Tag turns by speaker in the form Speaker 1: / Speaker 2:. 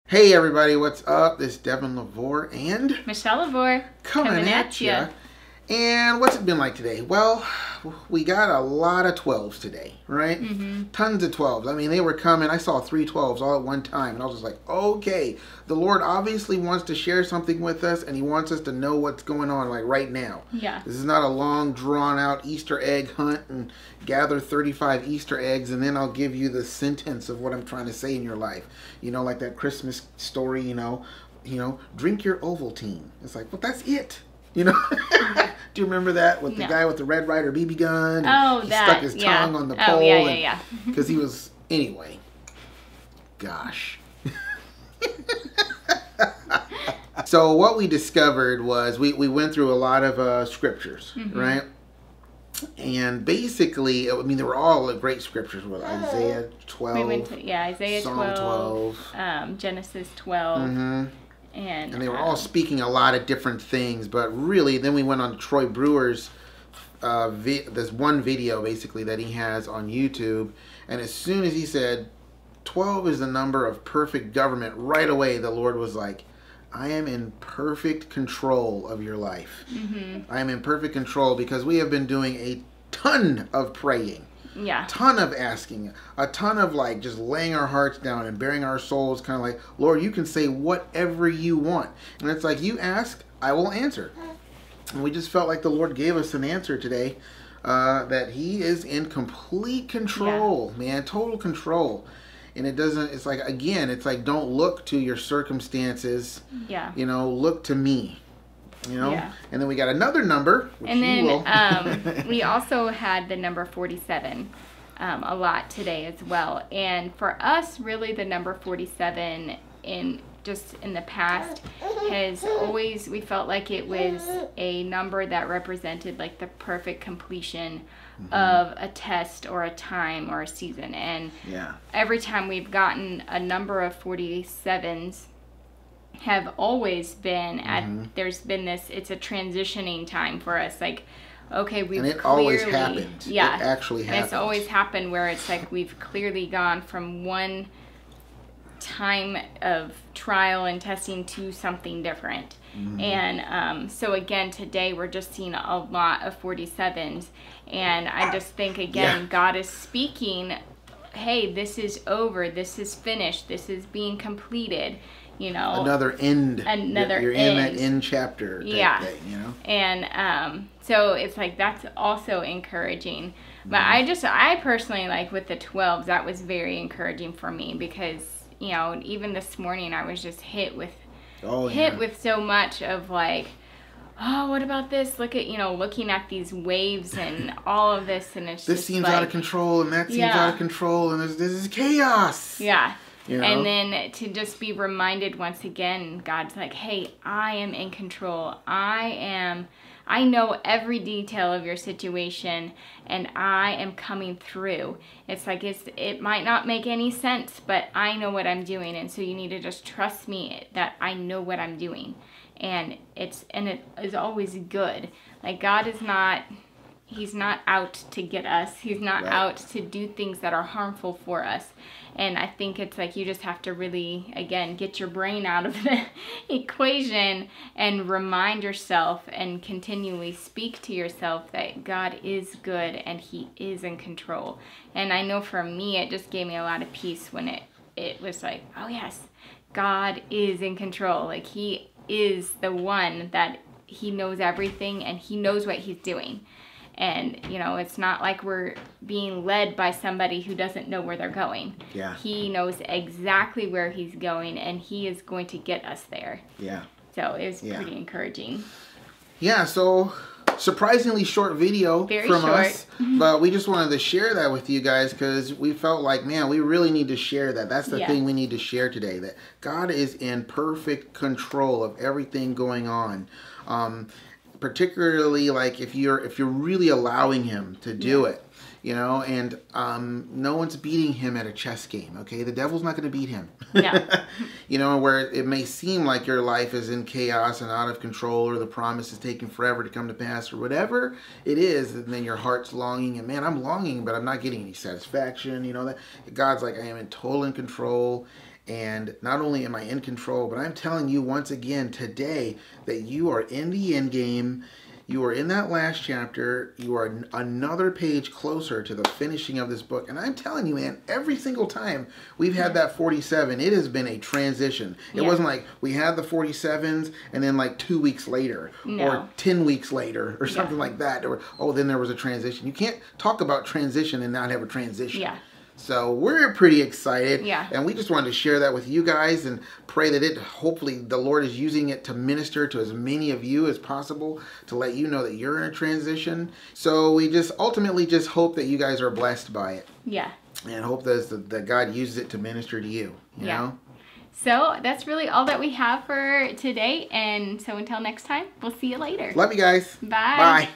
Speaker 1: Hey everybody, what's up? This is Devin, LaVore, and
Speaker 2: Michelle LaVore
Speaker 1: coming at ya. And what's it been like today? Well, we got a lot of 12s today, right? Tons of 12s. I mean, they were coming. I saw 3 12s all at one time, and I was just like, okay, the Lord obviously wants to share something with us, and He wants us to know what's going on, like right now.
Speaker 2: Yeah.
Speaker 1: This is not a long, drawn-out Easter egg hunt and gather 35 Easter eggs, and then I'll give you the sentence of what I'm trying to say in your life. You know, like that Christmas story, you know, drink your Ovaltine. It's like, well, that's it. You know, do you remember that with the guy with the Red Ryder BB gun?
Speaker 2: Oh,
Speaker 1: he
Speaker 2: that.
Speaker 1: stuck his tongue on the pole.
Speaker 2: Oh, yeah.
Speaker 1: Because he was, anyway. Gosh. So what we discovered was we went through a lot of scriptures, right? And basically, I mean, they were all great scriptures with Isaiah 12.
Speaker 2: We went to, Isaiah
Speaker 1: Psalm
Speaker 2: 12. Genesis 12. And
Speaker 1: they were all speaking a lot of different things, but really, then we went on Troy Brewer's this one video, basically, that he has on YouTube, and as soon as he said, 12 is the number of perfect government, right away, the Lord was like, I am in perfect control of your life. I am in perfect control because we have been doing a ton of praying.
Speaker 2: Yeah.
Speaker 1: Ton of asking, a ton of like just laying our hearts down and bearing our souls, kind of like, Lord, you can say whatever you want. And it's like, you ask, I will answer. And we just felt like the Lord gave us an answer today, that He is in complete control, man, total control. And it doesn't, it's like, again, it's like, don't look to your circumstances. Yeah. You know, look to me. You know, and then we got another number, which
Speaker 2: and then we also had the number 47 a lot today as well. And for us, really, the number 47 in the past has always, we felt like it was a number that represented like the perfect completion of a test or a time or a season. And every time we've gotten a number of 47s, have always been at there's been this, it's a transitioning time for us, like, okay, we've
Speaker 1: and it
Speaker 2: clearly
Speaker 1: always happened. It actually happened.
Speaker 2: And it's always happened where it's like we've clearly gone from one time of trial and testing to something different. And so again, today we're just seeing a lot of 47s, and I just think again, God is speaking, hey, this is over, this is finished, this is being completed. You know,
Speaker 1: another end. You're in that end chapter. Thing, you know?
Speaker 2: And so it's like that's also encouraging. But I personally, like with the 12s, that was very encouraging for me because, you know, even this morning I was just hit with so much of like, oh, what about this? Look at, you know, looking at these waves and all of this, and it's
Speaker 1: this
Speaker 2: just
Speaker 1: seems
Speaker 2: like,
Speaker 1: out of control, and that seems out of control, and this is chaos.
Speaker 2: Yeah.
Speaker 1: You know?
Speaker 2: And then to just be reminded once again, God's like, hey, I am in control. I know every detail of your situation, and I am coming through. It's like, it might not make any sense, but I know what I'm doing. And so you need to just trust me that I know what I'm doing. And it is always good. Like, God is not, He's not out to get us. He's not out to do things that are harmful for us. And I think it's like you just have to really, again, get your brain out of the equation and remind yourself and continually speak to yourself that God is good and He is in control. And I know for me, it just gave me a lot of peace when it was like, oh yes, God is in control. Like, He is the one that He knows everything and He knows what He's doing. And, you know, it's not like we're being led by somebody who doesn't know where they're going. Yeah. He knows exactly where He's going, and He is going to get us there. Yeah. So it was pretty encouraging.
Speaker 1: Yeah, so surprisingly short video from us. But we just wanted to share that with you guys because we felt like, man, we really need to share that. That's the thing we need to share today, that God is in perfect control of everything going on. Particularly like if you're really allowing Him to do it, you know, and no one's beating Him at a chess game, okay? The devil's not going to beat Him. No. You know, where it may seem like your life is in chaos and out of control, or the promise is taking forever to come to pass, or whatever it is, and then your heart's longing, and man, I'm longing, but I'm not getting any satisfaction, you know, that God's like, I am in total control. And not only am I in control, but I'm telling you once again today that you are in the end game. You are in that last chapter. You are another page closer to the finishing of this book. And I'm telling you, man, every single time we've had that 47, it has been a transition. It wasn't like we had the 47s and then like 2 weeks later or 10 weeks later or something like that. Or, oh, then there was a transition. You can't talk about transition and not have a transition.
Speaker 2: Yeah.
Speaker 1: So we're pretty excited,
Speaker 2: Yeah.
Speaker 1: and we just wanted to share that with you guys and pray that hopefully the Lord is using it to minister to as many of you as possible, to let you know that you're in a transition. So we just ultimately just hope that you guys are blessed by it.
Speaker 2: Yeah.
Speaker 1: And hope that God uses it to minister to you, you know?
Speaker 2: So that's really all that we have for today. And so until next time, we'll see you later.
Speaker 1: Love you guys.
Speaker 2: Bye.
Speaker 1: Bye.